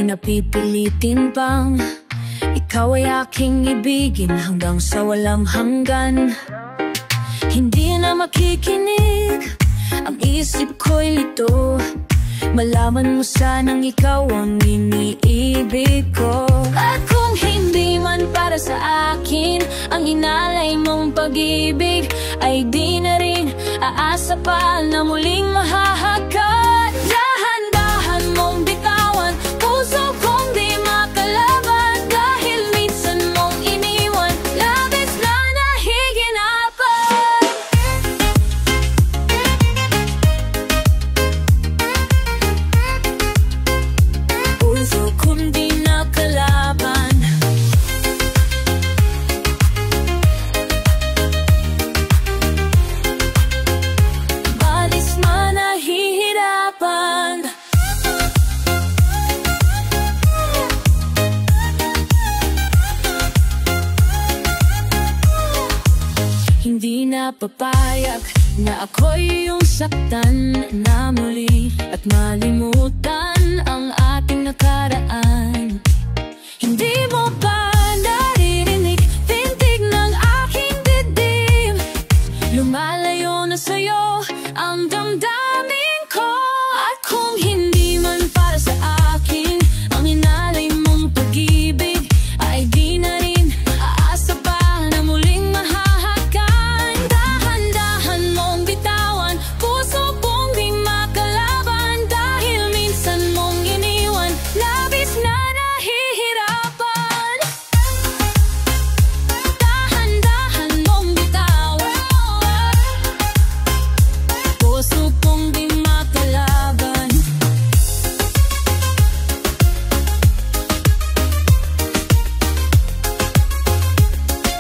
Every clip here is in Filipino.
di napipilitin pang ikaw ay aking ibigin hanggang sa walang hanggan. Hindi na makikinig, ang isip ko'y lito. Malaman mo sanang ikaw ang iniibig ko. At kung hindi man para sa akin ang inalay mong pag-ibig, ay di na rin aasa pa na muling mahahagkan. Dahan-dahan mong bitawan, puso kong di makalaban, dahil minsan mong iniwan, labis na nahihirapan. Puso kong di nakalaban, balis na nahihirapan. Hindi na papayag na ako'y iyong saktan na muli at malimutan ang ating nakaraan. Hindi mo ba naririnig tintig ng aking dibdib? Lumalayo na sa'yo ang damdamin ko. At kung hindi man para sa akin ang inalay mong pag-ibig, ay di na rin aasa pa na muling mahahagkan. Dahan-dahan mong bitawan, puso kong di makalaban, dahil minsan mong iniwan, labis na nahihirapan. Dahan-dahan mong bitawan, puso kong di makalaban.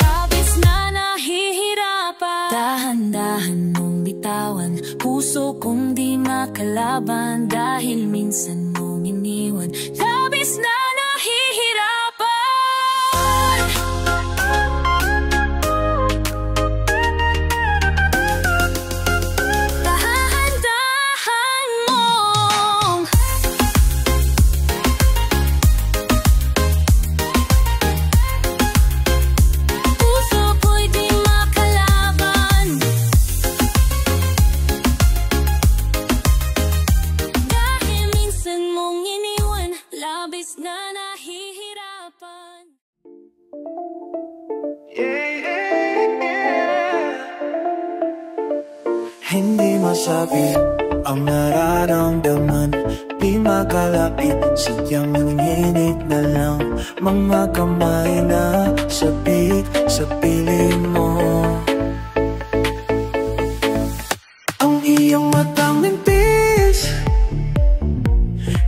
Labis na nahihirapan. Dahan-dahan mong bitawan, puso kong di makalaban, dahil minsan mong iniwan, labis na nahihirapan. Dahan-dahan mong puso ko'y di makalaban, dahil minsan mong iniwan, labis na nahihirapan. Hindi masabi ang nararamdaman, di makalapit, sadyang nanginginig na lang. Mga kamay na sabik sa piling mo, ang iyong matang nipis,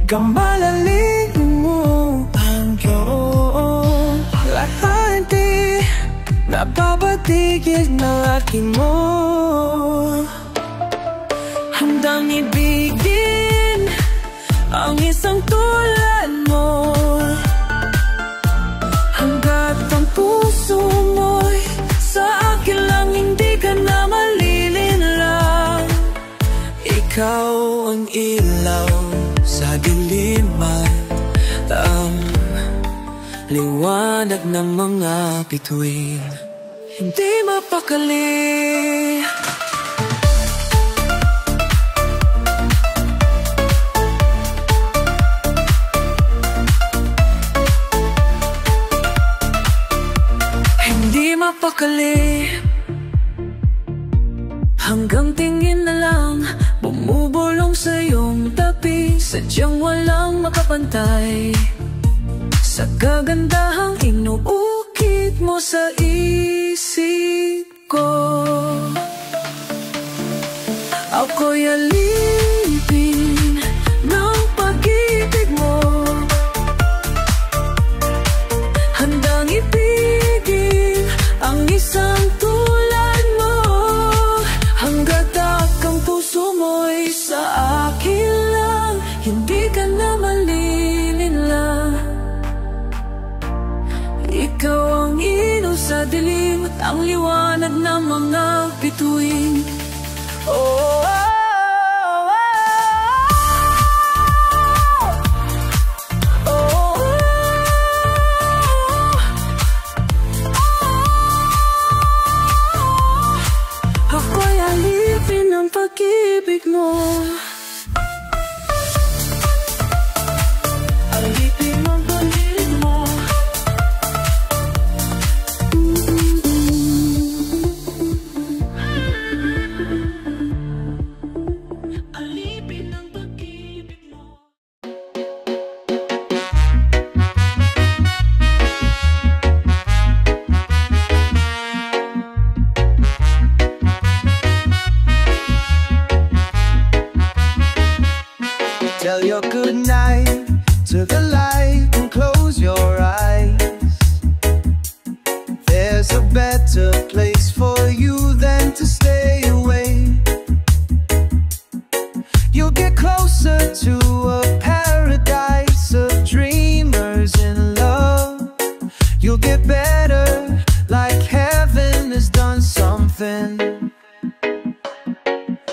kamalaling mo ang iyong lahati, napapatigil na akin mo. Handang ibigin ang isang tulad mo, hanggat ang puso mo'y sa akin lang, hindi ka na malilinlang. Ikaw ang ilaw sa dilim at ang liwanag ng mga bituin, hindi mapakali. Hindi mapakali, hanggang tingin na lang bumubulong sa iyong tabi, sadyang walang makapantay sa kagandahang inuukit mo sa isip ko. Ako'y alipin ng pag-ibig mo, handang ibigin ang isang tulad mo, hanggat ang puso mo'y sa akin lang, hindi ka na malilinlang. Ikaw ang ilaw sa dilim at ang liwanag ng mga bituin. Oh, oh, oh, oh. better place for you than to stay away. You'll get closer to a paradise of dreamers in love. You'll get better, like heaven has done something.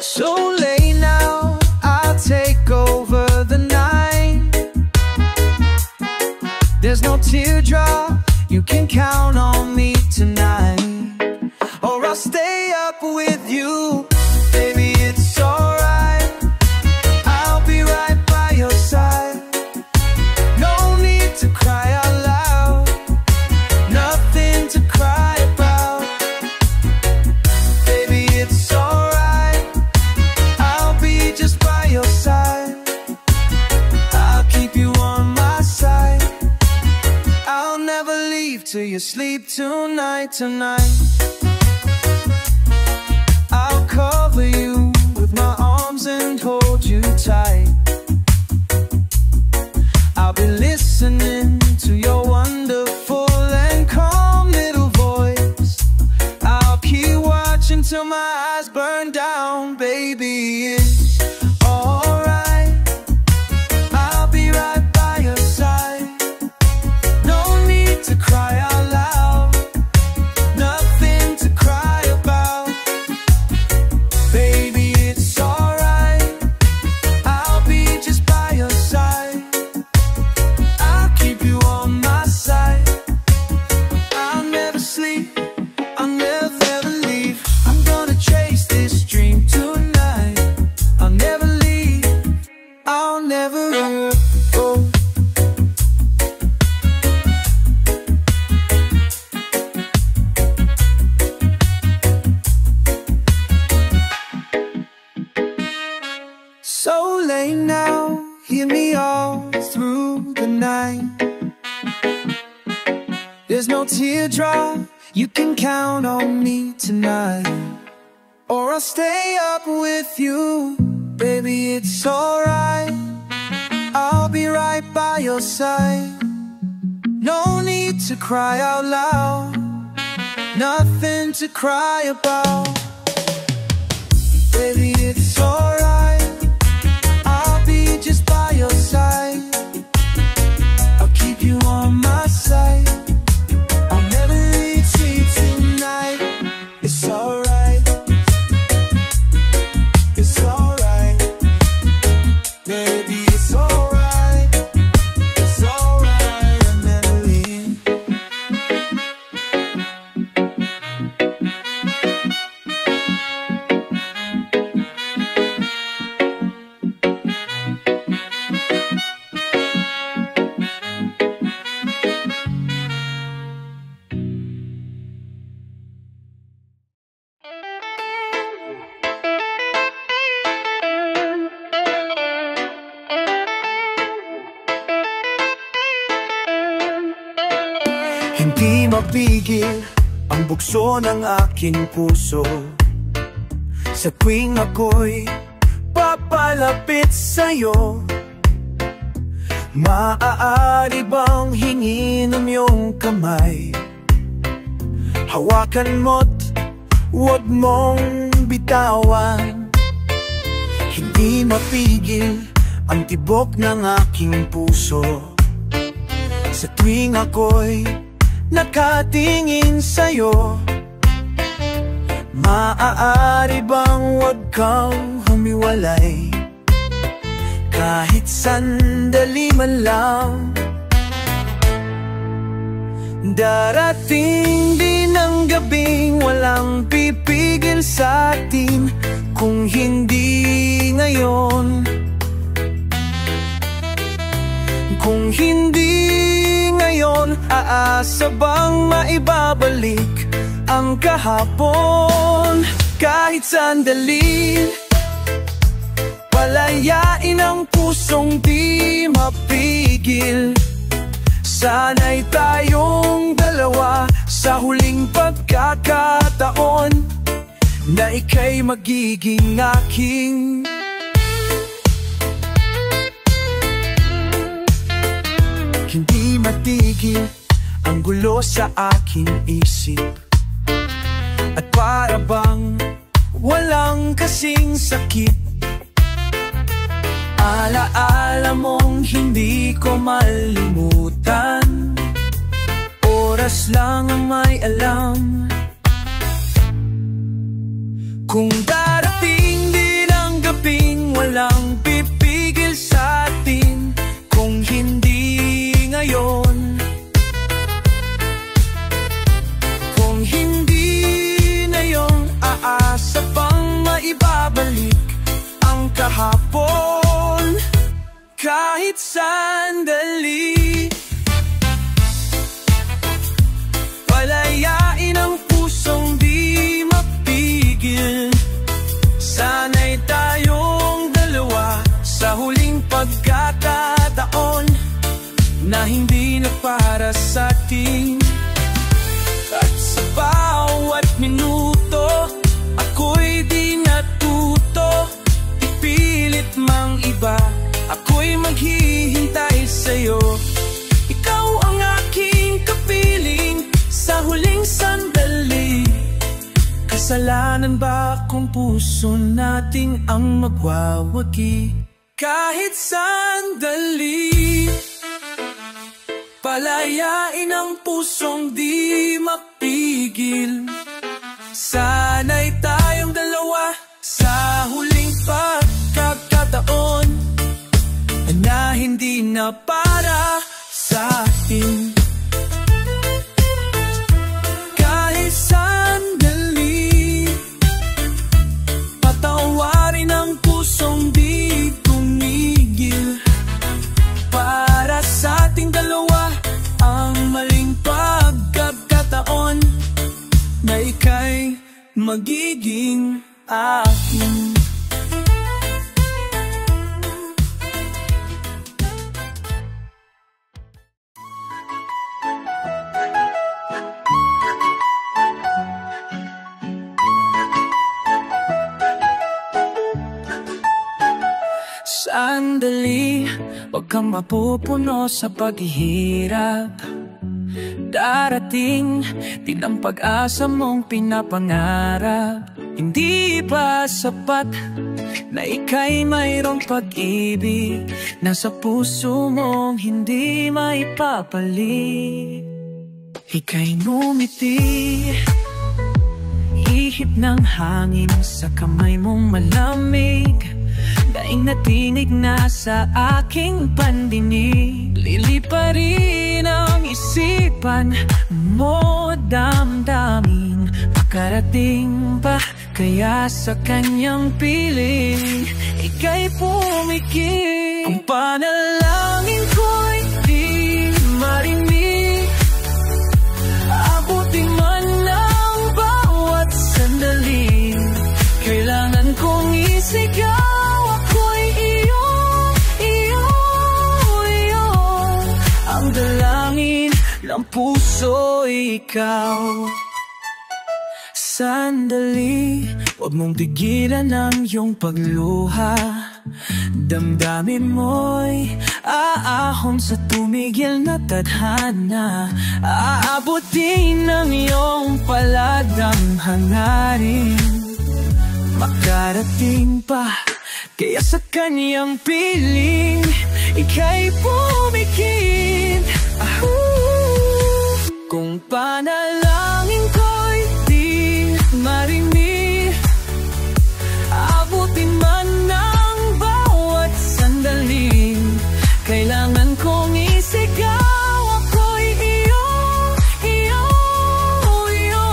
So late now, I'll take over the night. There's no teardrop, you can count on me tonight. Or I'll stay up with you, baby, it's alright. I'll be right by your side. No need to cry out loud, nothing to cry about. Baby, it's alright, I'll be just by your side. I'll keep you on my side. I'll never leave till you sleep tonight, tonight. I'll cover you with my arms and hold you tight. I'll be listening to your wonderful and calm little voice. I'll keep watching till my eyes burn down, baby, it's alright. I'll be right by your side. No need to cry out loud, nothing to cry about. Baby, it's alright, I'll be just by your side. I'll keep you on my side. I'll never sleep, I'll never leave. I'm gonna chase this dream tonight. I'll never leave, I'll never go. So late now, hear me all through the night. There's no teardrop, you can count on me tonight. Or I'll stay up with you, baby, it's alright. I'll be right by your side. No need to cry out loud, nothing to cry about. Baby, it's alright, I'll be just by your side. I'll keep you on my side. I'll never leave you tonight. It's alright, it's alright. Baby, it's alright, it's alright. I'll never leave. Hindi mapigil ang bukso ng aking puso sa tuwing ako'y papalapit sa'yo. Maaari bang hingin ang iyong kamay? Hawakan mo't huwag mong bitawan. Hindi mapigil ang tibok ng aking puso sa tuwing ako'y nakatingin sa'yo. Maaari bang huwag kang humiwalay kahit sandali man lang? Darating din ang gabing walang pipigil sa atin. Kung hindi ngayon, kung hindi ngayon, aasa bang maibabalik ang kahapon? Kahit sandali, palayain ang pusong di mapigil. Sana'y tayong dalawa sa huling pagkakataon na ika'y magiging aking. Hindi matigil ang gulo sa aking isip. at para bang walang kasing sakit. Alaala mong hindi ko malimutan, oras lang ang may alam. Kung darating din ang gabing walang pipigil sa atin, kung hindi ngayon, kung hindi na yung aasa pang maibabalik ang kahapon. Kahit sandali, palayain ang pusong di mapigil. Sana'y tayong dalawa sa huling pagkakataon na hindi na para sa atin. At sa bawat minuto, ako'y di natuto, ipilit mang iba, ako'y maghihintay sa'yo. Ikaw ang aking kapiling sa huling sandali. Kasalanan ba kung puso natin ang magwawagi? Kahit sandali, palayain ang pusong di mapigil. Sana'y tayong dalawa sa huling pagkakataon na hindi na para sa atin. Kahit sandali, patawarin ang pusong di tumigil. Para sa ating dalawa ang maling pagkakataon na ika'y magiging akin. Sandali, huwag kang mapupuno sa paghihirap. Darating din ang pag-asa mong pinapangarap. Hindi ba sapat na ika'y mayroong pag-ibig na sa puso mong hindi maipapalit? Ika'y ngumiti, ihip ng hangin sa kamay mong malamig. Daing natinig na sa aking pandinig. Liliparin ang isipan mo, damdamin. Makarating ba kaya sa kanyang piling? Ika'y pumikit. Kung panalangin ko'y di marinig, abutin man ang bawat sandali. Kailangan kong isigaw, ako'y iyo, iyo, iyo. Ang dalangin ng puso, ikaw. Sandali, huwag mong tigilan ang iyong pagluha. Damdamin mo'y aahon sa tumigil na tadhana. Aabutin ng iyong paladang hangarin. Makarating pa kaya sa kanyang piling, ika'y pumikit. Kung panalangin ko'y di marinig, abutin man ng bawat sandali. Kailangan kong isigaw, ako'y iyo, iyo, iyo.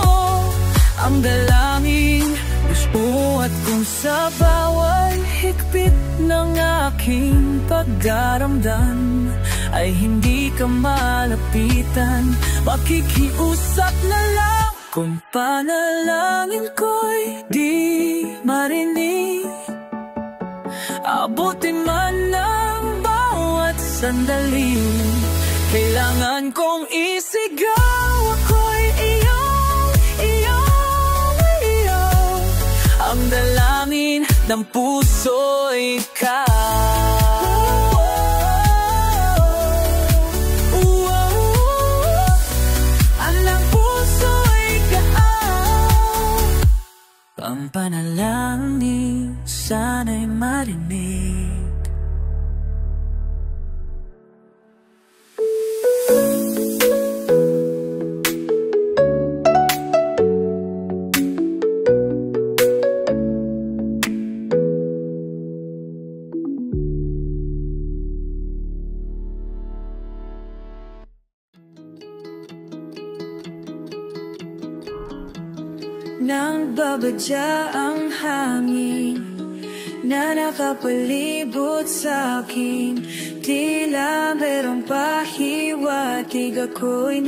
Ang dalangin gusto at kung sa bawat higpit ng aking pagdaramdam ay hindi ka malapitan, makikiusap na lang. Kung panalangin ko'y di marinig, abutin man ng bawat sandali. Kailangan kong isigaw, ako'y iyo, iyo, iyo. Ang dalangin ng puso, ikaw. Ang puso, ikaw. panalangin, sana'y marinig. Nang babadya ang hangin na nakapalibot sa'kin, tila merong pahiwatig, ako'y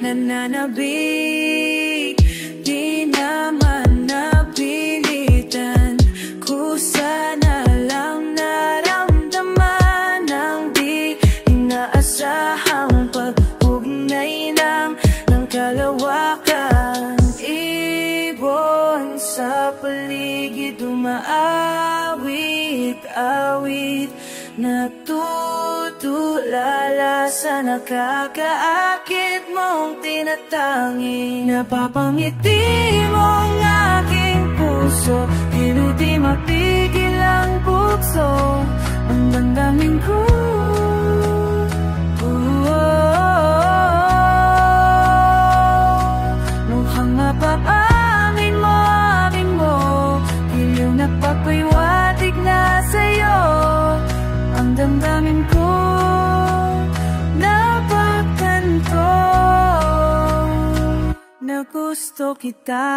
nananabik. Di naman napilitan, kusa na lang naramdaman ang di inaasahang pag-ugnay ng kalawakan. Sa paligid umaawit-awit, natutulala sa nakakaakit mong tinatangi. Napapangiti mo ang aking puso, di mapigil ang bukso, ang damdamin ko. Mukhang mapapaamin mo napapaywatig na sa'yo ang damdamin ko, napagtanto na gusto kita.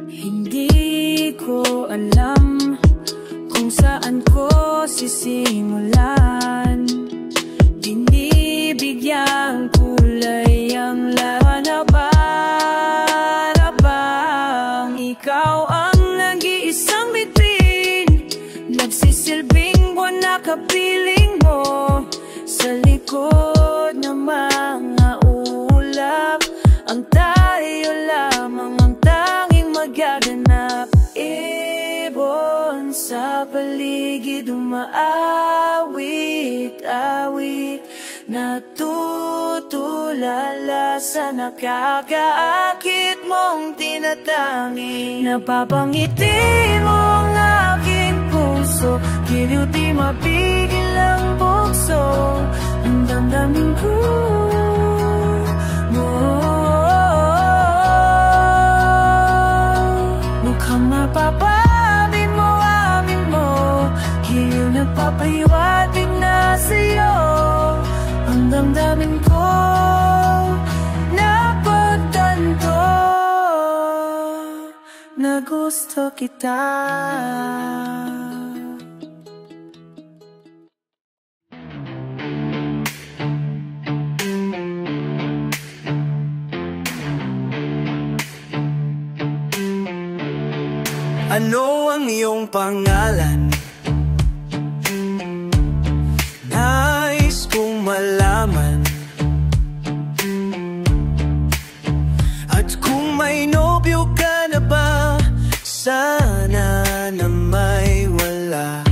Hindi ko alam kung saan ko sisimulan, binibigyang kulay ang laranaba. Ikaw ang nag-iisang bituin, nagsisilbing buwan na kapiling mo. Sa likod ng mga ulap, ang tayo lamang ang tanging magaganap. Ibon sa paligid umaawit-awit, natutulala sa nakakaakit mong tinatangi. Napapangiti mo ang aking puso, giliw di mapigil ang bukso, ang damdamin ko. Mukhang mapapamin mo, amin mo, giliw nagpapahiwatig na sa'yo ang damdamin ko, napagtanto na gusto kita. Ano ang iyong pangalan? Nais kong malaman. At kung may nobyo ka na ba, sana na may wala.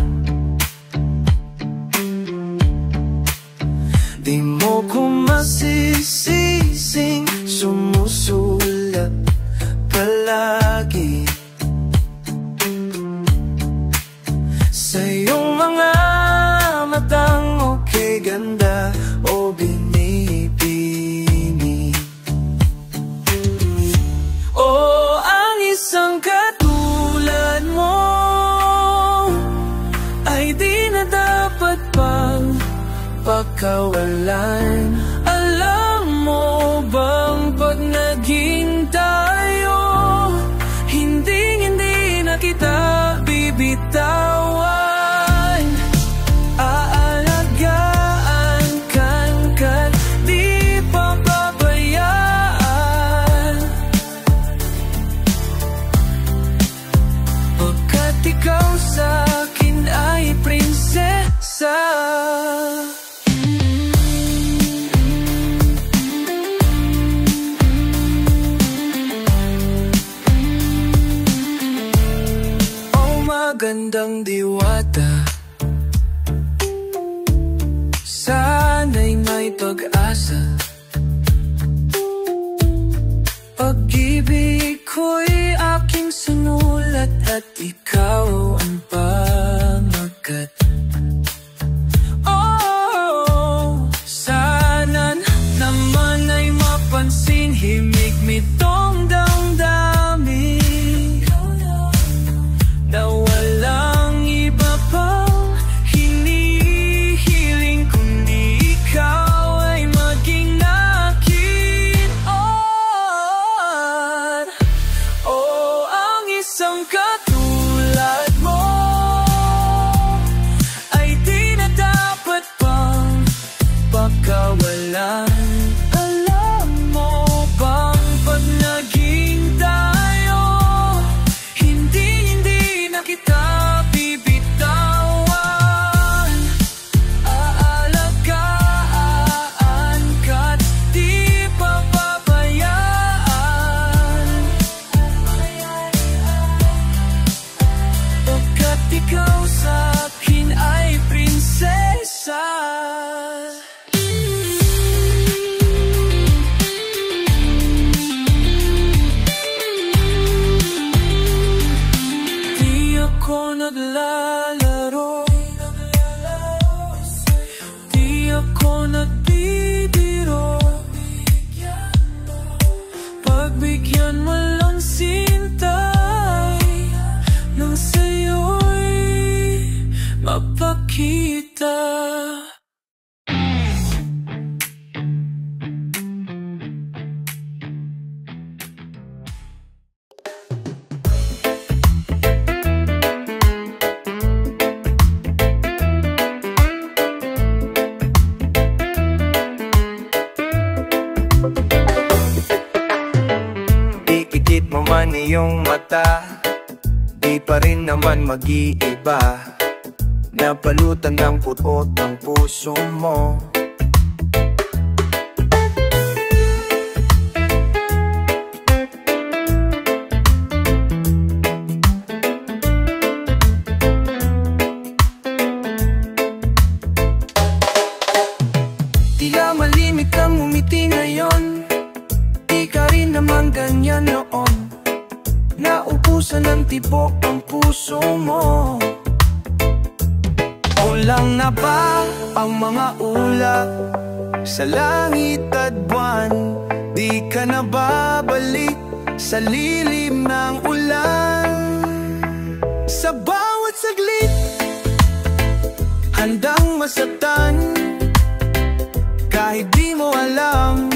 Di mo ko masisising sumusulap palagi sa iyong mga matang okay ganda o binibini. O ang isang katulad mo ay di na dapat pang pagkawalan. Alam mo bang pag naging tayo, hindi na kita bibitawan. Aalagaan kan di papabayaan, pagkat ikaw sa'kin ay prinsesa. mawawalan. Alam mo bang pag naging tayo, hindi na kita bibitawan. Aalagaan ka't di papabayaan, pagkat ikaw sa akin ay prinsesa. Ako naglalaro, di ako nagbibiro. Pagbigyan mo lang sintay, nang sa'yo'y mapakita. Man iyong mata, di pa rin naman mag-iiba. Napalutan ng putot ang puso mo. Tila malimit kang umiti ngayon, di ka rin naman ganyan noon. Naubusan ng tibok ang puso mo. Kulang na ba ang mga ulap sa langit at buwan? Di ka na babalik sa lilim ng ulan. Sa bawat saglit, handang masaktan, kahit di mo alam.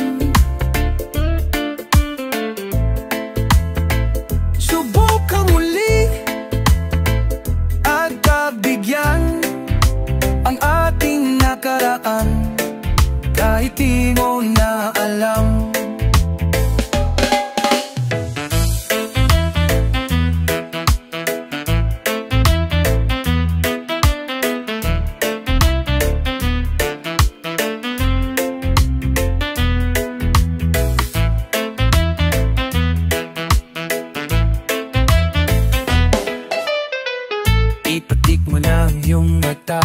Subukan muli at pagbigyan ang ating nakaraan, kahit di mo na alam. Ipatik mo na ang iyong mata,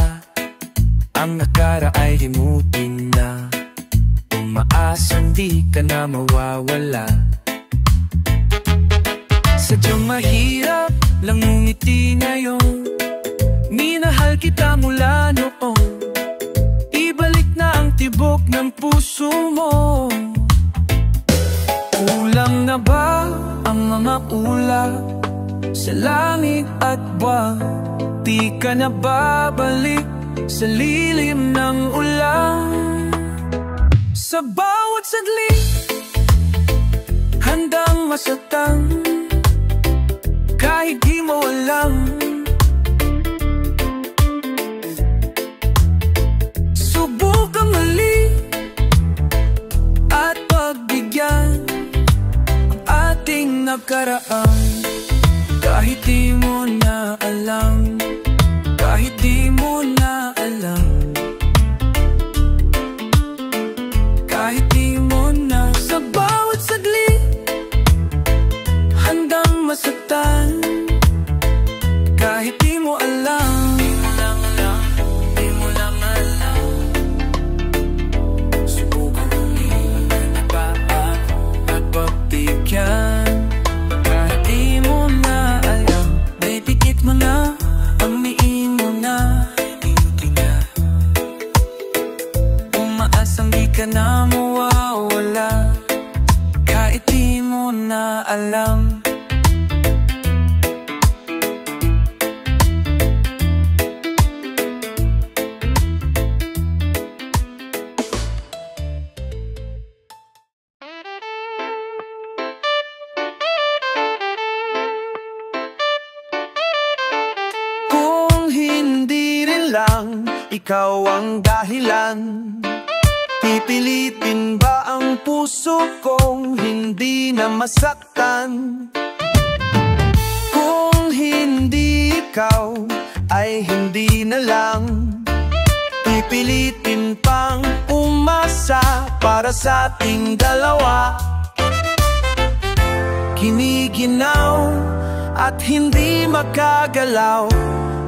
ang nakara ay limutin na. Umaasang di ka na mawawala. Sadyang mahirap lang ngumiti ngayon. Minahal kita mula noon. Ibalik na ang tibok ng puso mo. Kulang na ba ang mga ulap sa langit at buwan? Di ka na babalik sa lilim ng ulan. Sa bawat saglit, handang masaktan, kahit di mo alam. Subukan muli at pagbigyan ang ating nakaraan, kahit di mo na alam. Kahit di mo na alam, kahit di mo na. Sa bawat saglit, handang masaktan, kahit di mo alam. Di mo lang alam, di mo lang alam. Subukan muli at pagbigyan, kahit di mo na alam. Baby, ikit mo na, amiin mo na, umaasang di ka na mawawala, kahit di mo na alam. Kung hindi rin lang ikaw ang dahilan, Pipilitin ba ang puso kong hindi na masaktan? Kung hindi ikaw, ay hindi na lang. Pipilitin pang umasa para sa ating dalawa. Kiniginaw at hindi makagalaw,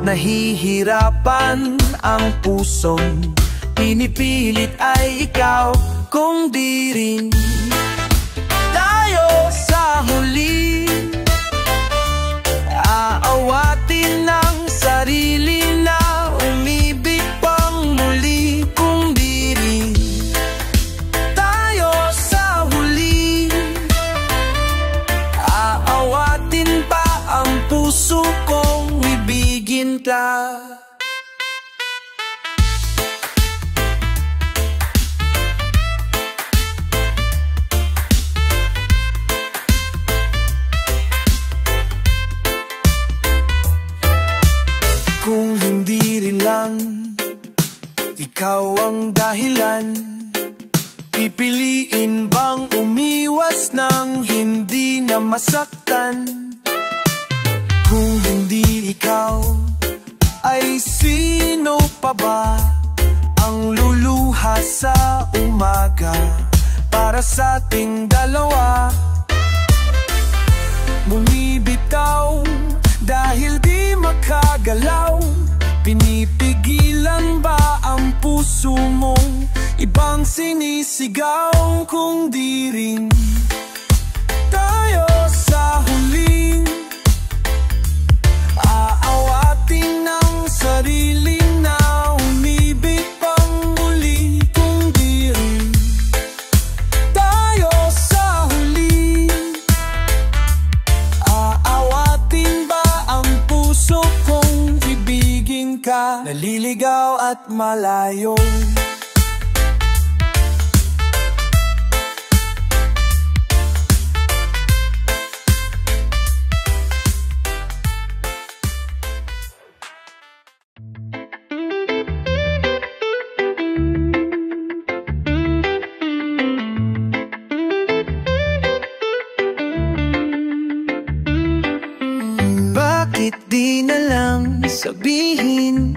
nahihirapan ang pusong pinipilit ay ikaw. Kung di rin tayo sa huli, aawatin ng sarili na umibig pang muli. Kung di rin tayo sa huli, aawatin pa ang puso kong ibigin ka. Kung hindi rin lang ikaw ang dahilan, pipiliin bang umiwas ng hindi na masaktan? Kung hindi ikaw, ay sino pa ba ang luluha sa umaga para sa ating dalawa? Bumibitaw dahil di makagalaw, pinipigilan ba ang puso mong ibang sinisigaw? Kung di rin tayo sa huling, aawatin ng sarili na umibig pang muli. Kung di rin tayo sa huli, aawatin ba ang puso kong ibigin ka? Naliligaw at malayo, bakit di na lang sabihin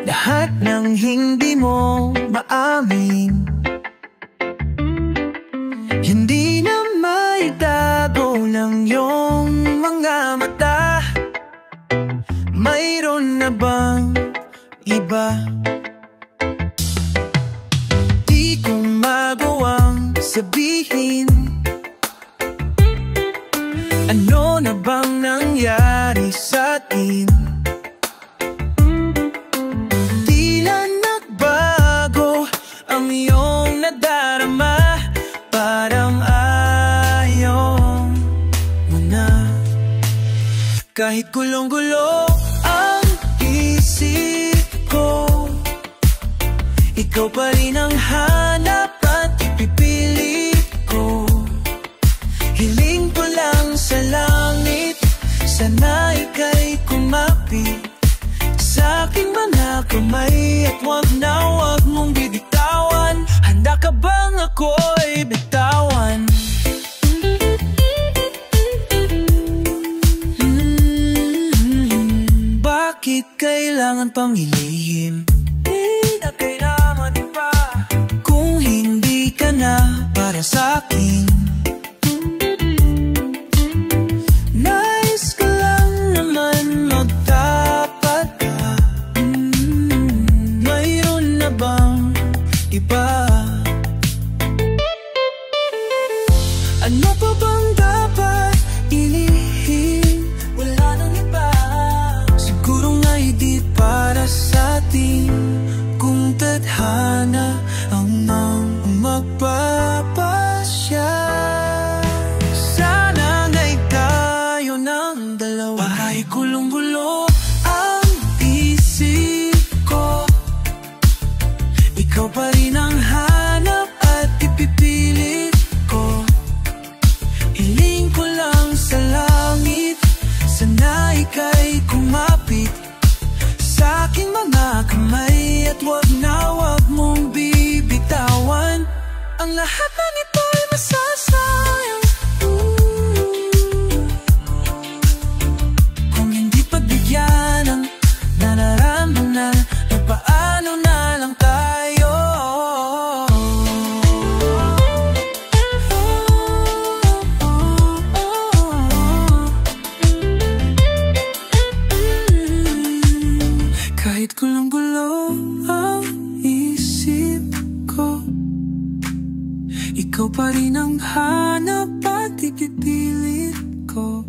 lahat ng hindi mo maamin? Hindi na maitago ng iyong mga mata. Mayroon na bang iba? Di ko magawang sabihin, ano na bang nangyari sa atin? Tila nagbago ang iyong nadarama, parang ayaw mo na. Kahit gulong-gulo ang isip ko, ikaw pa rin ang hanap at ipipilit ko. Hiling ko lang sa langit, sana ika'y kumapit sa aking mga kamay, at wag na wag mong bibitawan. Handa ka bang ako'y bitawan? Bakit kailangan pang ilihim? Di na kailangan din pa. Kung hindi ka na para sa akin, nais ka lang naman magtapat ka. Mayroon na bang iba? Ano pa bang dapat ilihim? Wala nang iba. Siguro nga'y di para sa atin, kung tadhana ang magpapasya. Sana nga'y tayo ng dalawa. Ay gulong-gulo ang isip ko, ikaw pa rin ang hanap at ipipilit ko. Hiling ko lang sa langit, sana ika'y kumapit sa aking mga kamay, at wag na wag pa rin ang hanap at ipipilit ko.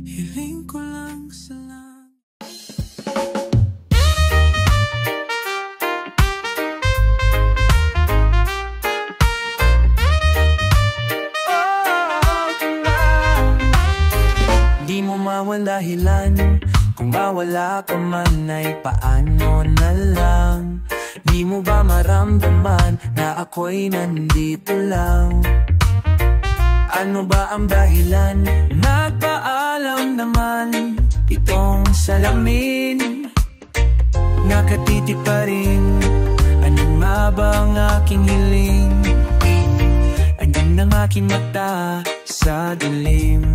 Hiling ko lang sa langit. Di mo mawala dahilan, kung mawala ka man ay paano na lang. Di mo ba maramdaman na ako'y nandito lang? Ano ba ang dahilan? Nagpaalam naman itong salamin, nakatitig pa rin. Ano nga ba ang aking hiling? Andun ang aking mata sa dilim.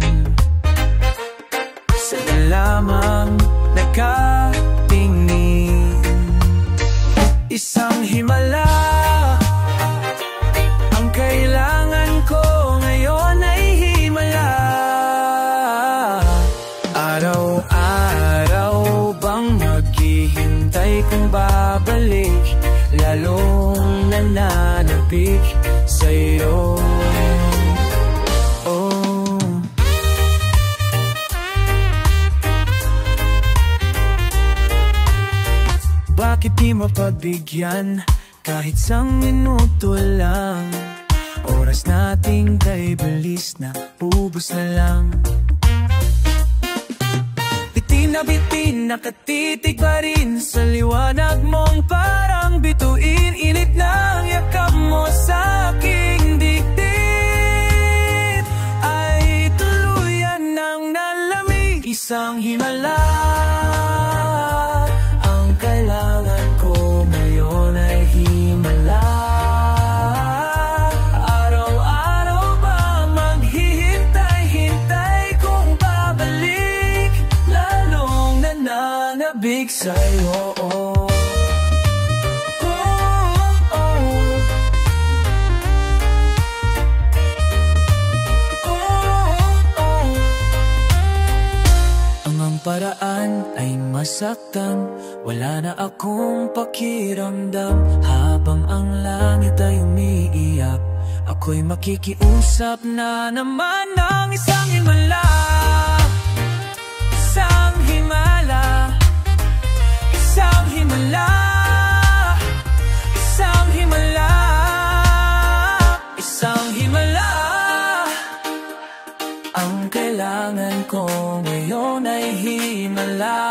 Sana lamang nakatingin. Isang himala ang kailangan ko ngayon ay himala. Araw-araw bang maghihintay kung babalik, lalong nananabik sa'yo. Bakit di mapagbigyan kahit isang minuto lang? Oras nating kay bilis na ubos na lang. Bitin na bitin, nakatitig pa rin sa liwanag mong parang bituin. Init ng yakap mo sa aking dibdib ay tuluyan ng nalamig. Isang himala kailangan ko ngayon ay himala. Araw-araw ba maghihintay-hintay kung babalik, lalong nananabik sa'yo. Ang paraan ay masaktan, wala na akong pakiramdam. Habang ang langit ay umiiyak, ako'y makikiusap na naman ng isang himala. Isang himala, isang himala, isang himala, isang himala. Ang kailangan ko ngayon ay himala.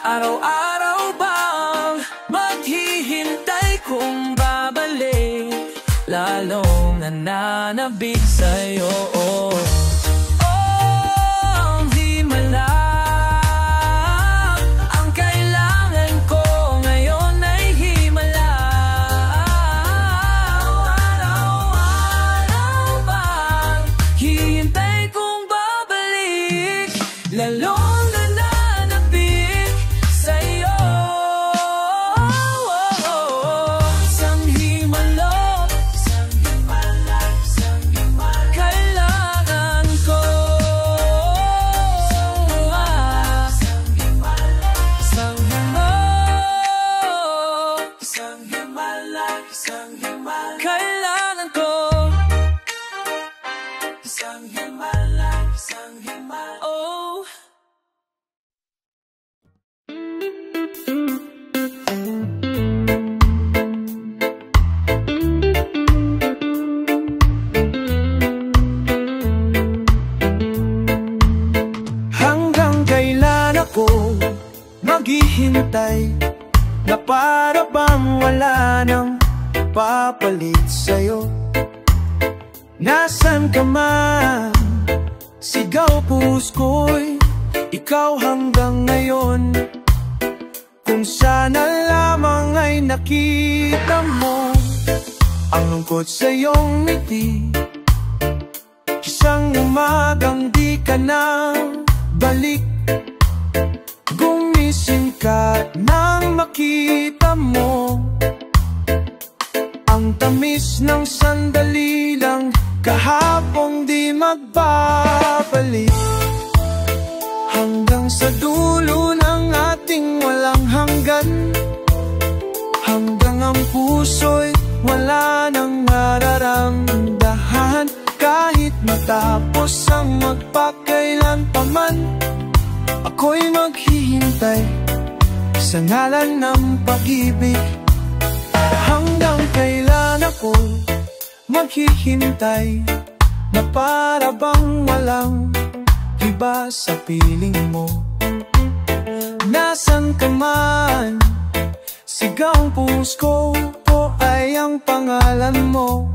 Araw-araw bang maghihintay kung babalik, lalong nananabik sa'yo. Ang himala ang kailangan ko ngayon ay himala. Araw-araw bang hihintay kung babalik, lalong nananabik sa'yo. Isang himala, isang himala, isang himala kailangan ko. Isang himala, isang himala, isang himala, isang himala kailangan ko. Isang himala, isang himala. Oh. Hanggang kailan ako maghihintay na para bang wala nang papalit sa'yo? Nasaan ka man? Sigaw puso ko'y ikaw hanggang ngayon. Kung sana lamang ay nakita mo ang lungkot sa iyong ngiti. Isang umagang di ka na balik, gumising ka nang makita mo ang tamis ng sandali lang kahapong di magbabalik. Hanggang sa dulo ng ating walang hanggan, hanggang ang puso'y wala nang mararamdaman. Kahit matapos ang magpakailanpaman, ako'y maghihintay sa ngalan ng pag-ibig. Hanggang kailan ako maghihintay na para bang walang iba sa piling mo? Nasaan ka man, sigaw ang puso ko ay ang pangalan mo.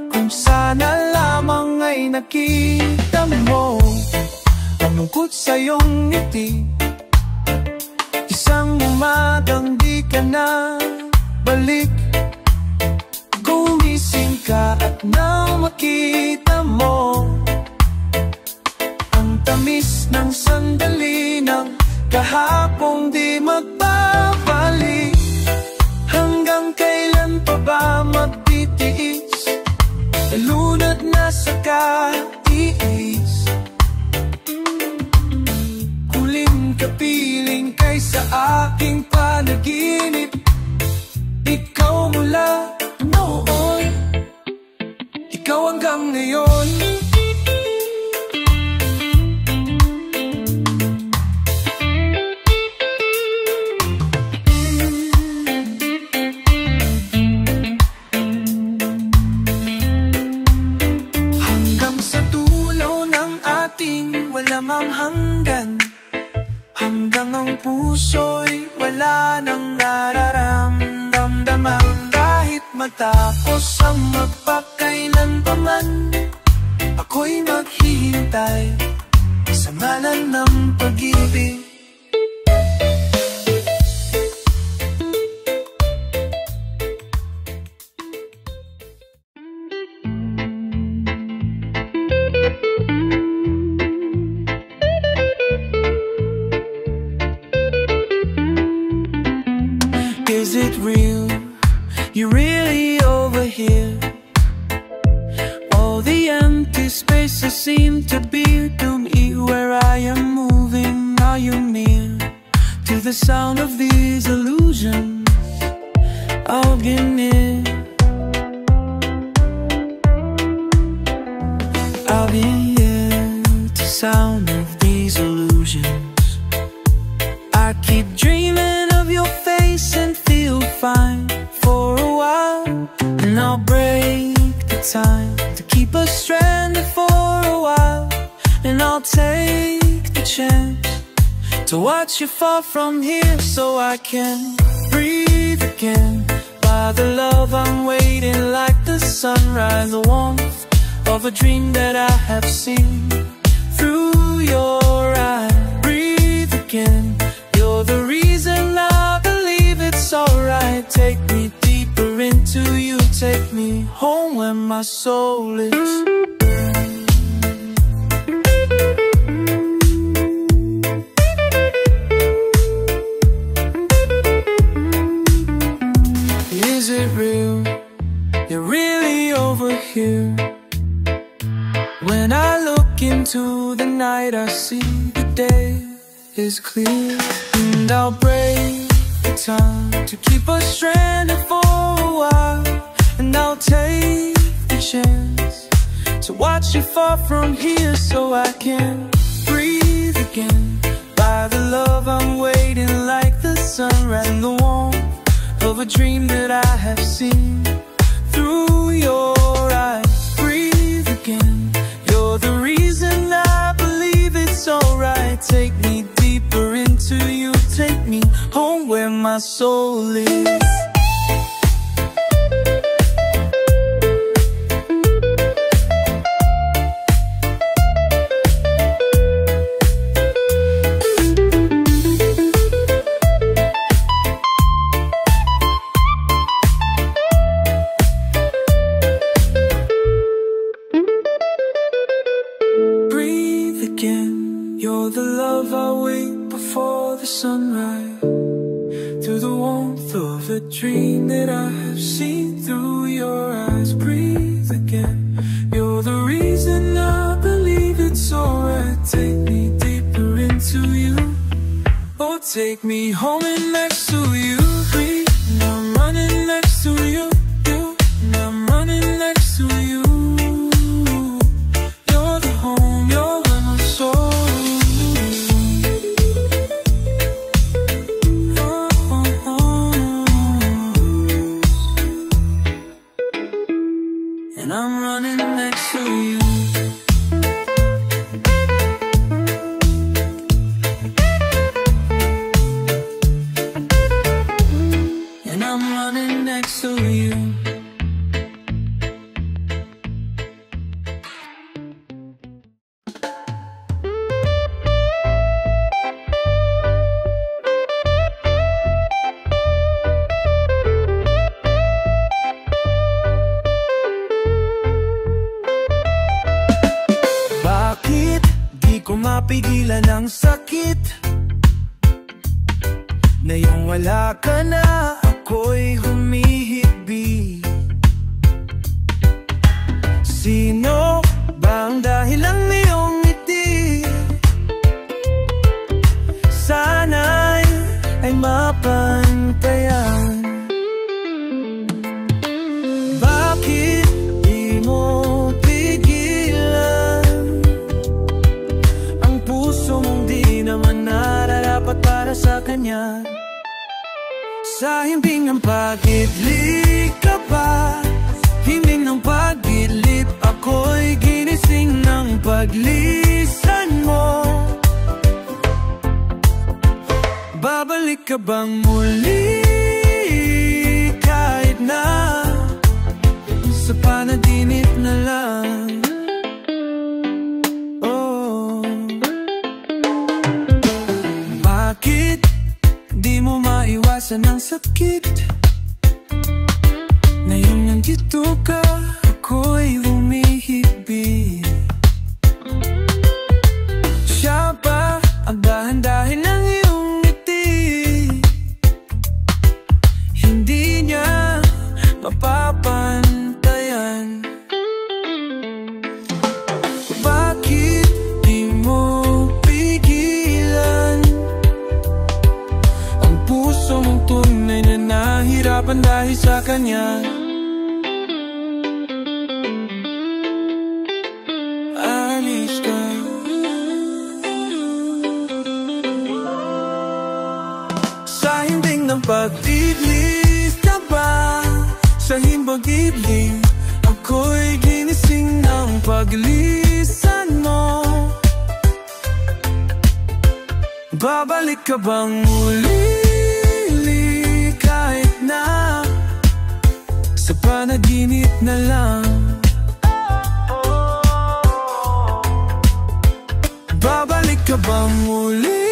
Kung sana lamang ay nakita mo ang lungkot sa iyong ngiti, isang umagang di ka na balik. Gumising ka at nang makita mo ang tamis ng sandali ng kahapong di magbabalik. Hanggang kailan pa ba magtitiis, nalunod na sa katiis? Huling kapiling kay sa aking panaginip, ikaw mula noon, ikaw hanggang ngayon. Hanggang sa dulo ng ating walang hanggan, hanggang ang puso'y wala nang nararamdaman. Kahit matapos ang magpakailanpaman, ako'y maghihintay sa ngalan ng pag-ibig. Is it real? You're really over here. All the empty spaces seem to be to me where I am moving. Are you near to the sound of these illusions? I'll get near. I'll be here to sound of these illusions. I keep dreaming of your face and feel fine for a while, and I'll break the time to keep us stranded for a while. And I'll take the chance to watch you fall from here so I can breathe again. By the love I'm waiting like the sunrise, the warmth of a dream that I have seen through your eyes. Breathe again, you're the reason I believe it's alright. Take me deeper into you, take me home where my soul is. Is it real? You're really over here. When I look into the night, I see the day is clear. And I'll break the time to keep us stranded for a while. And I'll take the chance to watch you fall from here so I can breathe again. By the love I'm waiting like the sunrise, and the warmth of a dream that I have seen through your eyes. Breathe again, you're the reason I believe it's alright. Take me deeper into you, take me home where my soul is. You're the love I wait before the sunrise, through the warmth of a dream that I have seen through your eyes. Breathe again, you're the reason I believe it's alright. Take me deeper into you, oh take me home and next to you. Breathe, and I'm running next to you. mapigilan ang sakit. Ngayong wala ka na, ako'y humihigbi. Sino ba ang dahilan ngayong ngiti? Sana'y ay mapantayan. Bakit di mo pigilan ang puso mong di naman nararapat para sa kanya? Sa himbing ng pag-idlip ka ba? Himbing ng pag-idlip, ako'y ginising ng paglisan mo. Babalik ka bang muli kahit na sa panaginip na lang? Oh, bakit di mo maiwasan ang sakit? Ngayong nandito ka, ako'y humihigbi. Siya ba ang dahan-dahin ng iyong ngiti? Hindi niya mapapantayan. Bakit di mo pigilan ang puso mong tunay na nahirapan dahil sa kanya? Alis ka. Sa himbing ng pag-idlip ka ba? Sa himbag-idlip, ako'y ginising ng paglisan mo. Babalik ka bang muli kahit na sa panaginip na lang? Babalik ka bang muli?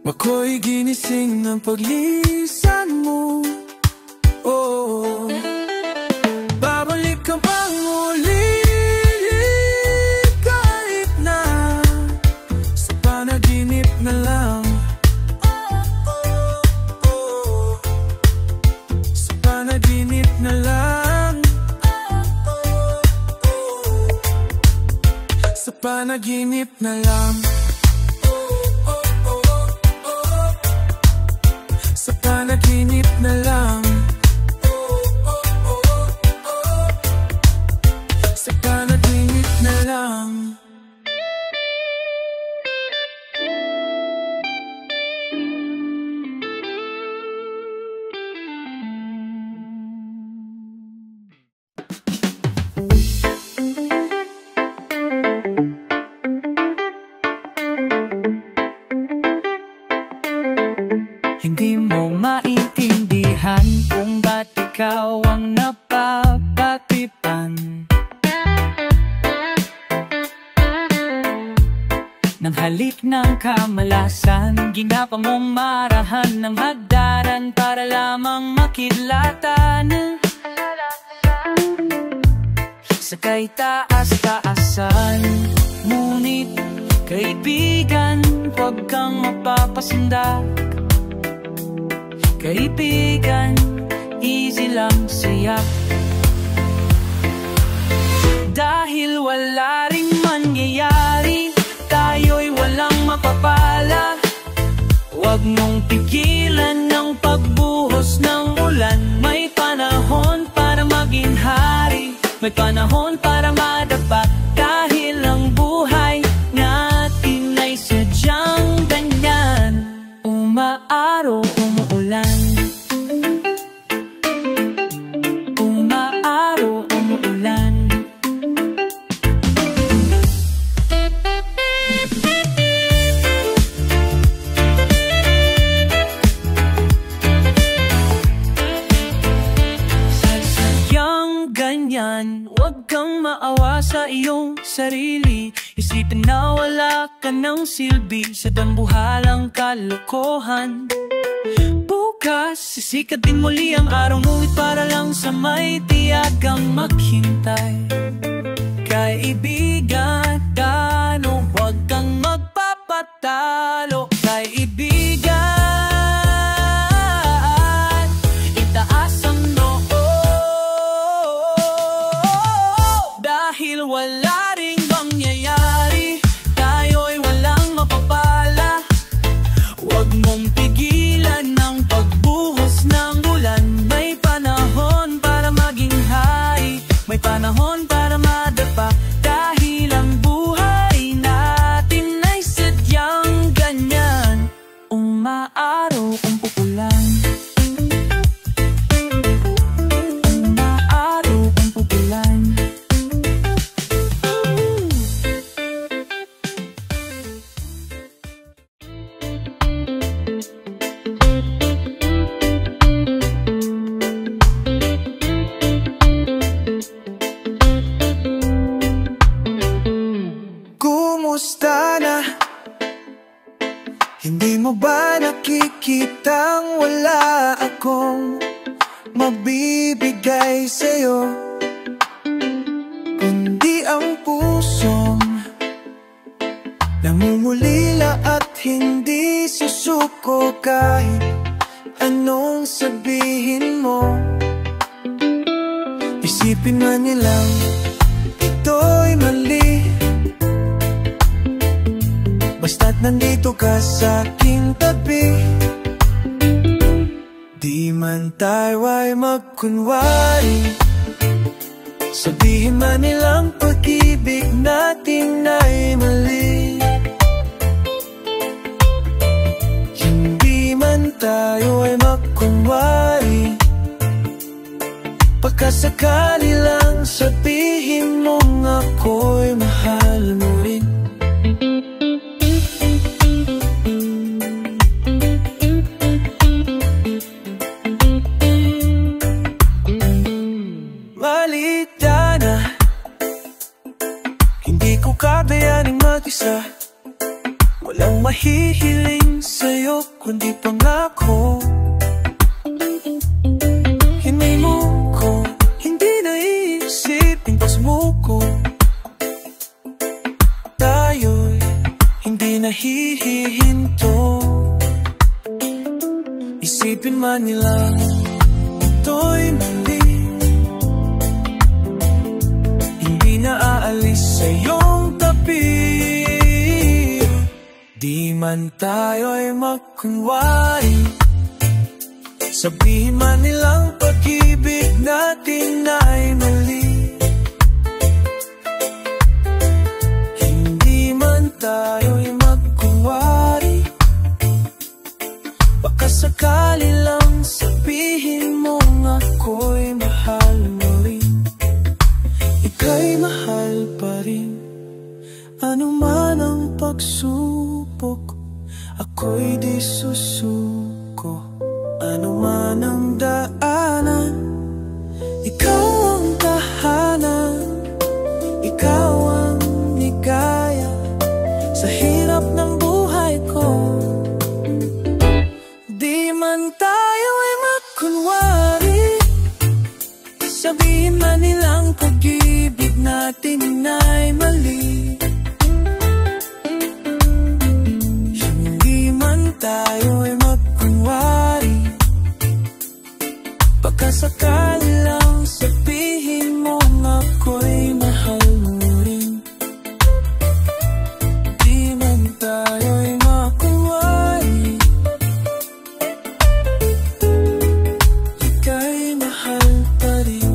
Ako'y ginising ng paglisan mo. Oh, babalik ka bang muli kahit na sa panaginip na lang? Sa panaginip na lang. Sa panaginip na lang. Sa panaginip na lang. Sa panaginip na lang. Hindi mo maintindihan kung ba't ikaw ang napapatipan ng halik ng kamalasan. Ginapa mong marahan ng hagdaran para lamang makidlatan. Sakay taas-taasan, ngunit kaibigan, huwag kang mapapasindak. Kaibigan, easy lang siyak. Dahil wala ring mangyayari, tayo'y walang mapapala. Huwag mong pigilan ng pagbuhos ng ulan. May panahon para maging hari, may panahon para madapa. Dahil ang buhay natin ay sadyang ganyan. Umaaraw, umuulan. Umaaraw, umuulan. Sadyang ganyan, huwag kang maawa sa iyong sarili. Isipin na wala ka ng silbi sa dambuhalang kalokohan. Bukas, sisikat din muli ang araw, ngunit para lang sa may tiyagang maghintay. Kaibigan, kano, huwag kang magpapatalo. Kaibigan, itaas ang noo, dahil wala ring mangyayari, tayo'y walang mapapala. Huwag mong pigilan ang pagbuhos ng ulan. May panahon para maging hari, may panahon para madapa. Dahil ang buhay natin ay sadyang ganyan, umaaraw, umuulan. Umaaraw, umuulan. Kumusta na? Hindi mo ba nakikitang wala akong mabibigay sa'yo, kundi ang pusong namumulila at hindi susuko kahit anong sabihin mo. Isipin man nilang ito'y mali, basta't nandito ka sa aking tabi. Di man tayo ay magkunwari, sabihin man nilang pag-ibig natin ay mali. Hindi man tayo ay magkunwari, pagkasakali lang sabihin mong ako'y mahal mo rin. Malita na, hindi ko kakayaning mag-isa. Walang mahihiling sa'yo kundi pangako. Hinay mo ko, hindi naisipin pagsumuko. Tayo'y hindi nahihihinto. Isipin man nila ito'y mali, naaalis sa iyong tabi. Di man tayo'y magkunwari, sabihin man nilang pag-ibig natin ay mali. Hindi man tayo'y magkunwari, baka sakali lang sabihin mong ako'y mahal mo rin. Ika'y mahal pa rin, ano man ang pagsubok, ako'y di susuko. Ano man ang daanan, ikaw ang tahanan, ikaw ang ligaya sa hirap ng buhay ko. Di man tayo ay magkunwari, sabihin man nilang pag-ibig natin ay mali. Hindi man tayo ay magkunwari, pagkasakali lang sabihin mo ako'y mahal mo rin. Di man tayo ay magkunwari, ika'y mahal pa rin.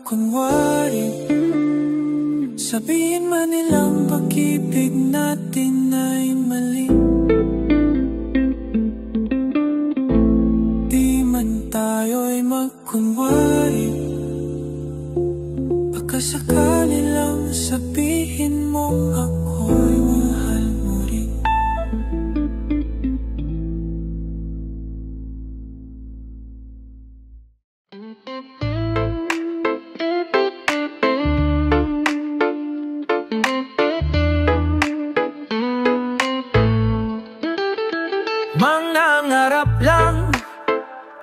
Kunwari, sabihin man nilang pag-ibig natin ay mali. Di man tayo'y magkunwari, pagkasakali lang sabihin mo ako'y mahal mo rin. Mangangarap lang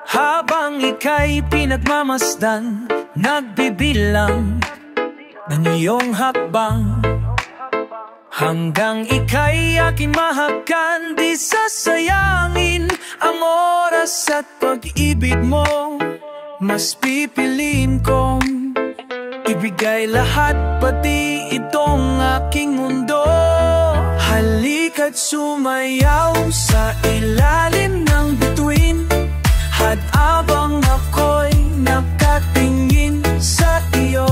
habang ika'y pinagmamasdan, nagbibilang ng iyong hakbang, hanggang ika'y aking mahakan. Di sasayangin ang oras at pag-ibig mo, mas pipiliin kong ibigay lahat, pati itong aking mundo. Halika't sumayaw sa ilalim ng bituin, at abang ako'y nakatingin sa iyo,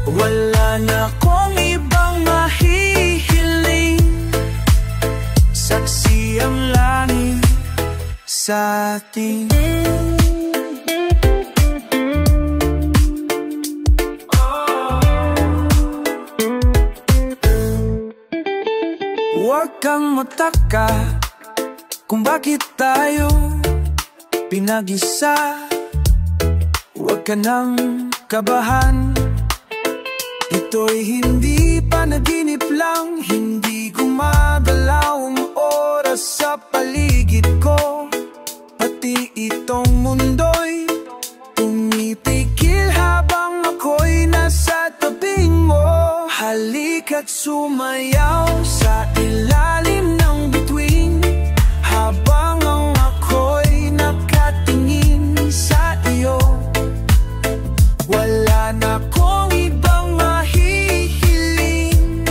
wala na akong ibang mahihiling. Saksi ang langit sa atin. Huwag kang mataka kung bakit tayo pinag-isa. Huwag ka nang kabahan, ito'y hindi panaginip lang. Hindi gumagalaw ang oras sa paligid ko, pati itong mundo'y tumitigil habang ako'y nasa tabing mo. Halika't sumayaw sa ilalim ng bituin, habang ang ako'y nakatingin sa iyo, wala na akong ibang mahihiling.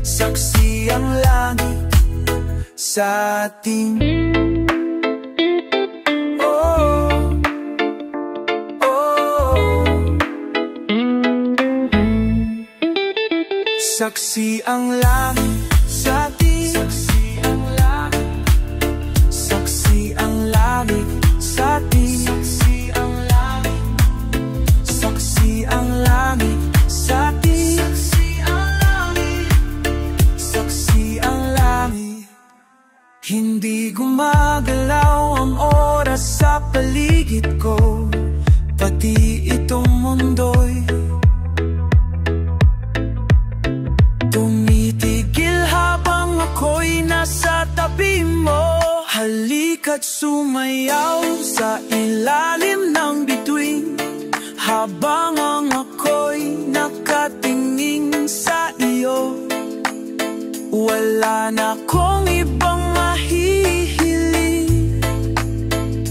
Saksi ang langit sa atin. Saksi ang langit sa atin. Saksi ang langit. Saksi ang langit sa atin. Saksi ang langit. Saksi ang langit sa atin. Saksi ang langit. Saksi ang langit. Hindi gumagalaw ang oras sa paligid ko, pati itong mundo'y tumitigil habang ako'y nasa tabi mo. Halika't sumayaw sa ilalim ng bituin, habang ang ako'y nakatingin sa iyo, wala na akong ibang mahihiling.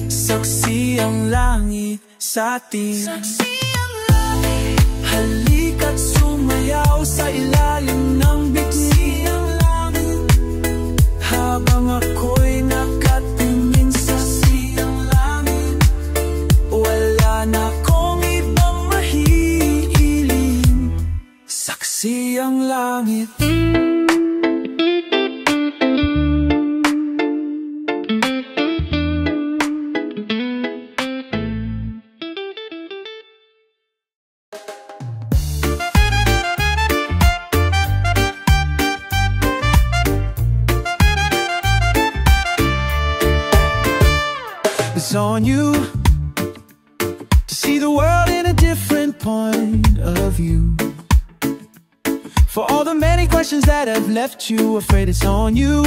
Saksi ang langit sa atin. Saksi ang langit. Halika't sumayaw sa ilalim ng bituin, habang ako'y nakatingin sa siyang langit, wala na akong ibang mahihiling. Saksi ang langit. It's on you to see the world in a different point of view. For all the many questions that have left you afraid, it's on you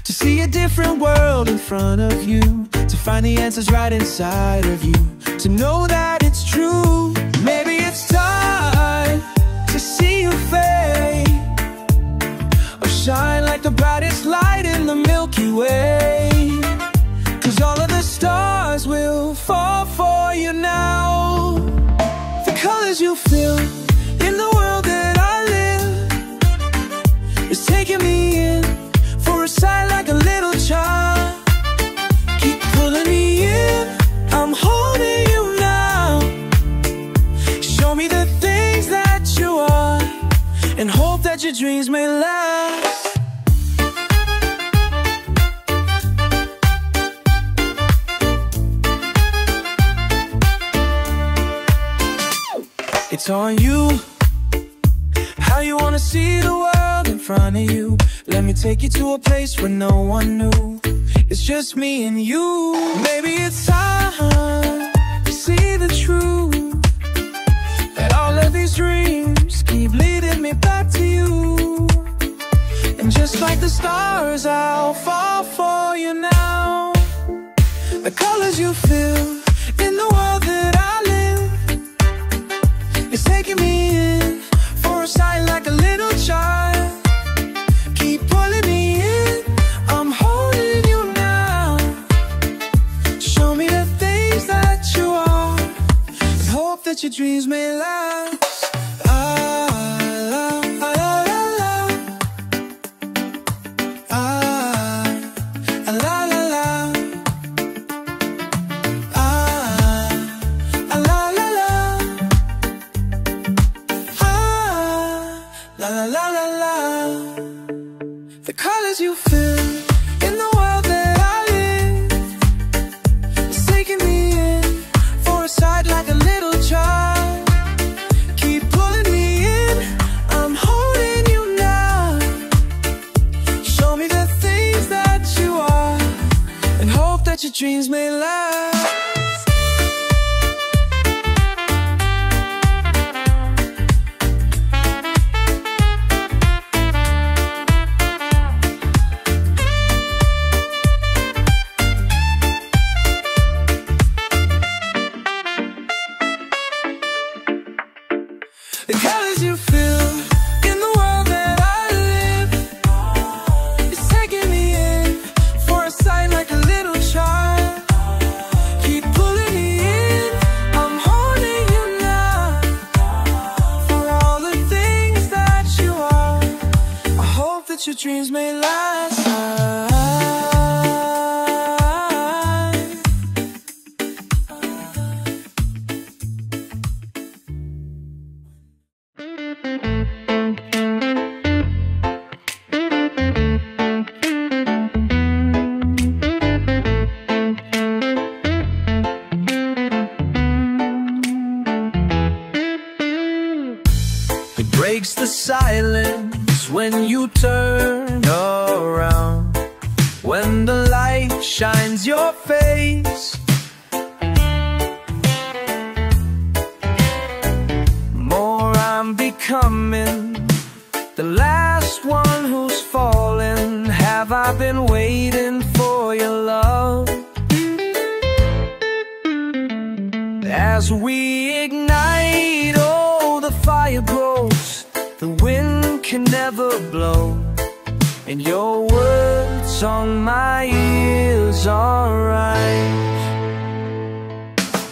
to see a different world in front of you, to find the answers right inside of you, to know that it's true. Maybe it's time to see you fade, or shine like the brightest light in the Milky Way. 'Cause all of the stars will fall for you now. The colors you feel in the world that I live is taking me in for a sight like a little child. Keep pulling me in, I'm holding you now. Show me the things that you are, and hope that your dreams may last. It's on you, how you wanna see the world in front of you. Let me take you to a place where no one knew. It's just me and you. Maybe it's time to see the truth, that all of these dreams keep leading me back to you. And just like the stars, I'll fall for you now. The colors you feel in the world that I live, it's taking me in for a sight like a little child. Keep pulling me in, I'm holding you now. Show me the things that you are, and hope that your dreams may last. The colors you feel in the world that I live, it's taking me in for a sight like a little child. Keep pulling me in, I'm holding you now. Show me the things that you are, and hope that your dreams may last. The colors you feel in the world that I live, it's taking me in for a sight like a little child. Keep pulling me in, I'm holding you now. For all the things that you are, I hope that your dreams may last. Breaks the silence when you turn around, when the light shines your face. More I'm becoming, the last one who's fallen. Have I been waiting for your love? As we ignite, oh, the fire grows, the wind can never blow, and your words on my ears are right.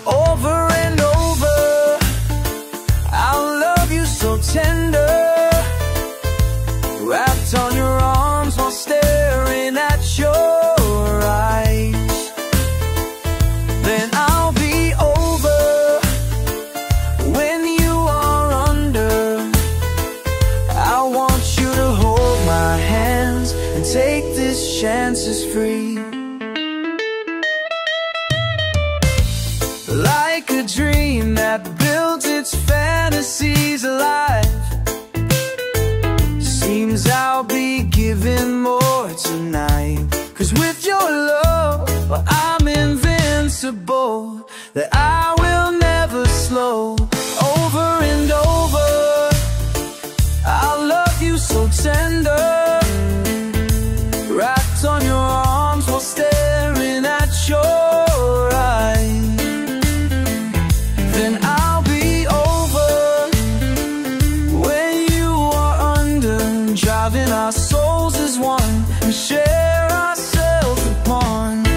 Over and over, I'll love you so tender, wrapped on your arms while staring at your eyes. Then I'll be over when you are under. I want you to hold my hands and take this chance as free. Like a dream that builds its fantasies alive, seems I'll be giving more tonight. 'Cause with your love, well, I'm invincible, that I will never slow. Over and over, I'll love you so tender, wrapped on your arms while staring at your eyes. Then I'll be over when you are under, driving our souls as one and share ourselves upon.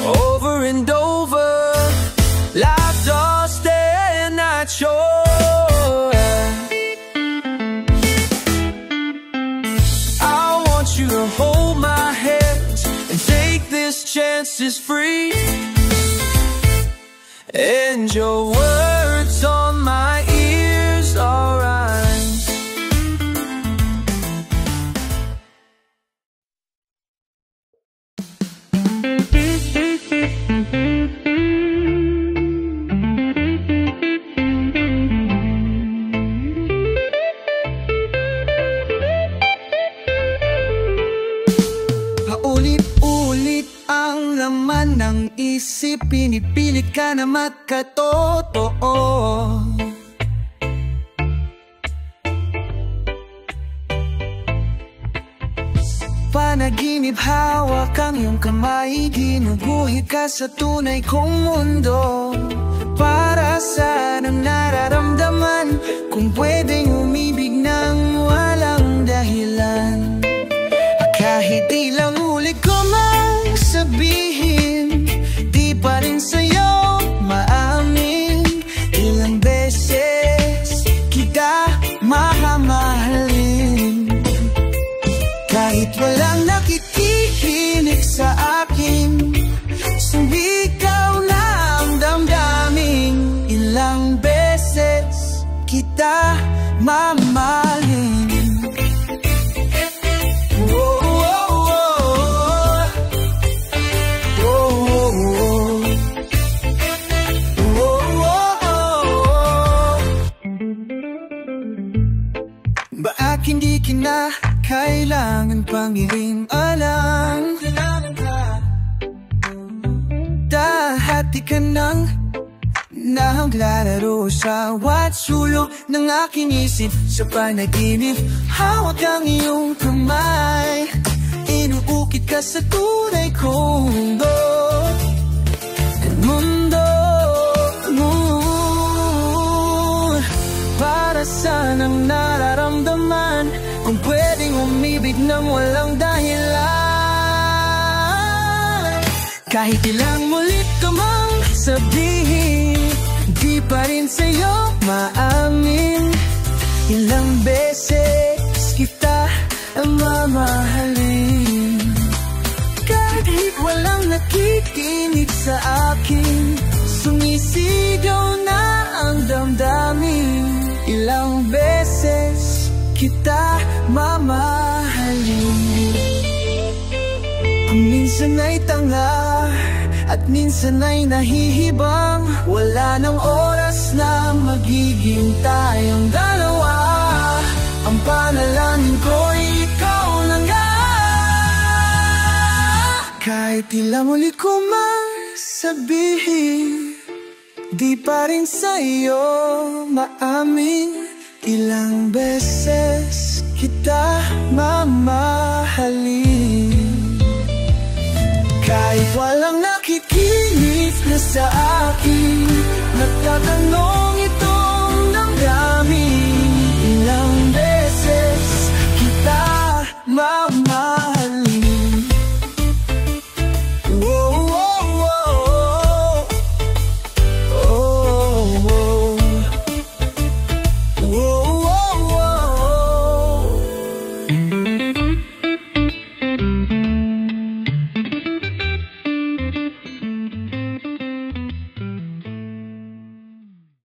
Over and over, life does stand at your end. I want you to hold my hands and take this chance as free, and your words on my ears are right. kasi pinipilit ka na magkatotoo. Panaginip, hawak ang iyong kamay, ginuguhit ka sa tunay kong mundo. Para saan ang nararamdaman kung pwedeng umibig ng walang dahilan? Kahit ilang ulit ko mang sabihin, di pa rin sa'yo maamin. Ilang beses kita mamahalin, kahit walang nakikinig sa akin, sumigaw na ang damdamin. Ilang beses kita mamahalin. Baak hindi kailangan pang iring-alang, dahati ka nang naglalaro sa bawat sulok ng aking isip. Sa panaginip, hawak ang iyong kamay, inuukit ka sa tunay kong mundo. Para saan ang nararamdaman kung pwedeng umibig ng walang dahilan? Kahit ilang ulit ka mang sabihin, di pa rin sa'yo maamin. Ilang beses kita mamahalin, kahit walang nakikinig sa akin, sumisigaw na ang damdamin. Ilang beses kita mamahalin. Minsan ay tanga at minsan ay nahihibang, wala nang oras na magiging tayong dalawa. Ang panalangin ko'y ikaw na nga. Kahit ilang ulit ko mang sabihin, di pa rin sa'yo maamin. Ilang beses kita mamahalin, kahit walang nakikinig na sa akin. Nagtatanong